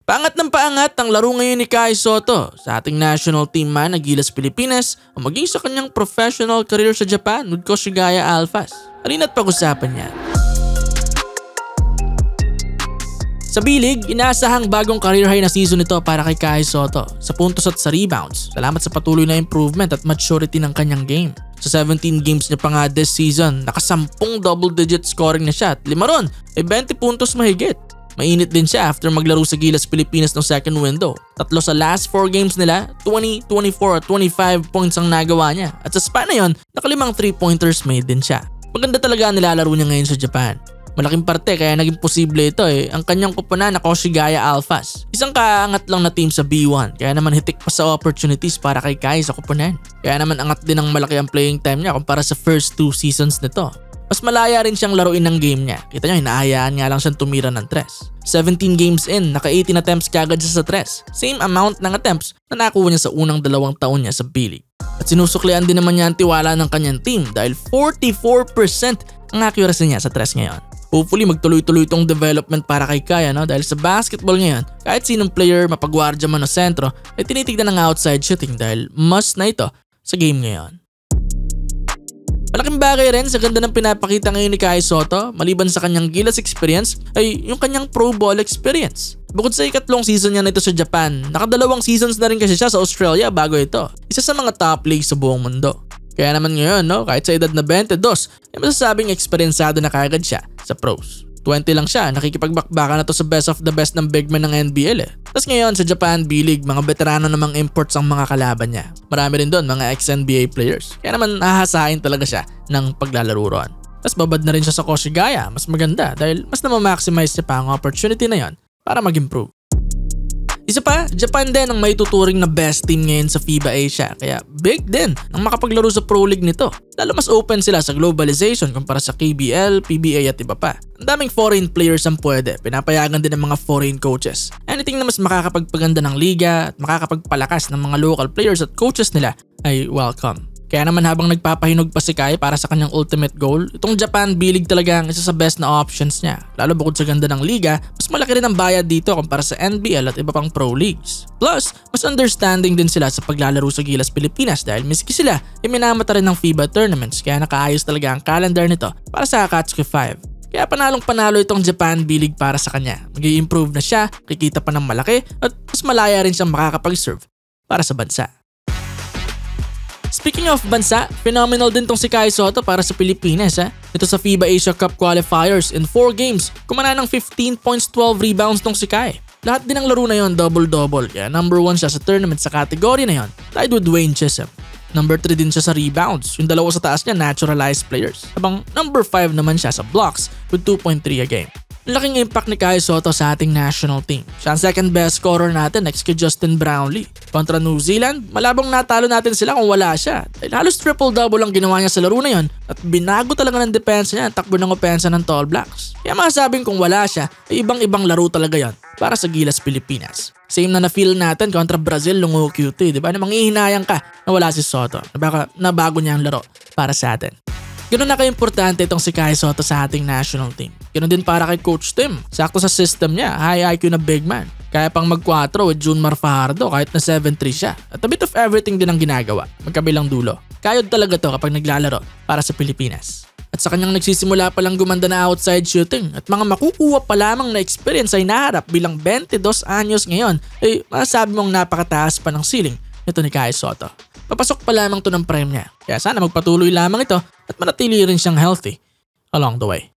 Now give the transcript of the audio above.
Paangat ng paangat ang laro ngayon ni Kai Sotto sa ating national team man na Gilas Pilipinas o maging sa kanyang professional career sa Japan with Koshigaya Alphas. Halina't pag-usapan niya. Sa bilig, inaasahang bagong career high na season nito para kay Kai Sotto sa puntos at sa rebounds. Salamat sa patuloy na improvement at maturity ng kanyang game. Sa 17 games niya pa nga this season, nakasampung double-digit scoring na siya at 5 ron ay 20 puntos mahigit. Mainit din siya after maglaro sa Gilas Pilipinas ng second window. 3 sa last 4 games nila, 20, 24 at 25 points ang nagawa niya. At sa span na yun, nakalimang 3-pointers made din siya. Maganda talaga ang nilalaro niya ngayon sa Japan. Malaking parte kaya naging posible ito ang kanyang kupunan na Koshigaya Alphas. Isang kaangat lang na team sa B1 kaya naman hitik pa sa opportunities para kay Kai sa kupunan. Kaya naman angat din ng malaki ang playing time niya kumpara sa first 2 seasons nito. Mas malaya rin siyang laruin ng game niya. Kita nyo, hinahayaan nga lang siyang tumira ng tres. 17 games in, naka 18 attempts kagad siya sa tres. Same amount ng attempts na nakuha niya sa unang 2 taon niya sa B-League. At sinusuklian din naman niya ang tiwala ng kanyang team dahil 44% ang accuracy niya sa tres ngayon. Hopefully magtuloy-tuloy itong development para kay Kai dahil sa basketball ngayon, kahit sinong player mapagwardya man o sentro ay tinitignan ng outside shooting dahil must na ito sa game ngayon. Malaking bagay rin sa ganda ng pinapakita ngayon ni Kai Sotto maliban sa kanyang Gilas experience ay yung kanyang pro ball experience. Bukod sa ikatlong season niya nito sa Japan, nakadalawang seasons na rin kasi siya sa Australia bago ito. Isa sa mga top leagues sa buong mundo. Kaya naman ngayon, kahit sa edad na 22, ay masasabing eksperyensado na kagad siya sa pros. 20 lang siya, nakikipagbakbakan na to sa best of the best ng big man ng NBL. Tapos ngayon sa Japan B-League, mga veterano namang imports ang mga kalaban niya. Marami rin doon, mga ex-NBA players. Kaya naman hahasain talaga siya ng paglalaro ron. Tapos babad na rin siya sa Koshigaya, mas maganda dahil mas na-maximize niya pa ang opportunity na yon para mag-improve. Isa pa, Japan din ang may tuturing na best team ngayon sa FIBA Asia kaya big din ang makapaglaro sa Pro League nito. Lalo mas open sila sa globalization kumpara sa KBL, PBA at iba pa. Ang daming foreign players ang pwede, pinapayagan din ng mga foreign coaches. Anything na mas makakapagpaganda ng liga at makakapagpalakas ng mga local players at coaches nila ay welcome. Kaya naman habang nagpapahinog pa si Kai para sa kanyang ultimate goal, itong Japan B-League talaga ang isa sa best na options niya. Lalo bukod sa ganda ng liga, mas malaki rin ang bayad dito kumpara sa NBL at iba pang pro leagues. Plus, mas understanding din sila sa paglalaro sa Gilas Pilipinas dahil miski sila ay minamata rin ng FIBA tournaments kaya nakaayos talaga ang calendar nito para sa Akatsuki 5. Kaya panalong-panalo itong Japan B-League para sa kanya. Mag-i-improve na siya, kikita pa ng malaki at mas malaya rin siyang makakapag-serve para sa bansa. Speaking of bansa, phenomenal din tong si Kai Sotto para sa Pilipinas. Ito sa FIBA Asia Cup qualifiers in 4 games, kumana ng 15 points, 12 rebounds tong si Kai. Lahat din ng laro na yon double-double, kaya number 1 siya sa tournament sa category na yon, tied with Dwayne Chisholm. Number 3 din siya sa rebounds, yung dalawa sa taas niya naturalized players. Habang number 5 naman siya sa blocks with 2.3 a game. Laking impact ni Kai Sotto sa ating national team. Siya ang second best scorer natin next kay Justin Brownlee. Kontra New Zealand, malabong natalo natin sila kung wala siya. Dahil halos triple-double ang ginawa niya sa laro na yon at binago talaga ng depensa niya ang takbo ng opensa ng Tall Blacks. Kaya masasabing kung wala siya, ay ibang-ibang laro talaga yon para sa Gilas Pilipinas. Same na na-feel natin kontra Brazil nung QT, diba? Na manghihinayang ka na wala si Sotto. Baka nabago niya ang laro para sa atin. Ganoon na ka-importante itong si Kai Sotto sa ating national team. Ganoon din para kay Coach Tim. Sakto sa system niya, high IQ na big man. Kaya pang mag-4 with Junmar Fajardo kahit na 7'3 siya. At a bit of everything din ang ginagawa, magkabilang dulo. Kayod talaga to kapag naglalaro para sa Pilipinas. At sa kanyang nagsisimula palang gumanda na outside shooting at mga makukuha pa lamang na experience ay naharap bilang 22 anyos ngayon, ay masasabi mong napakataas pa ng ceiling nito ni Kai Sotto. Papasok pa lamang to ng prime niya. Kaya sana magpatuloy lamang ito at manatili rin siyang healthy along the way.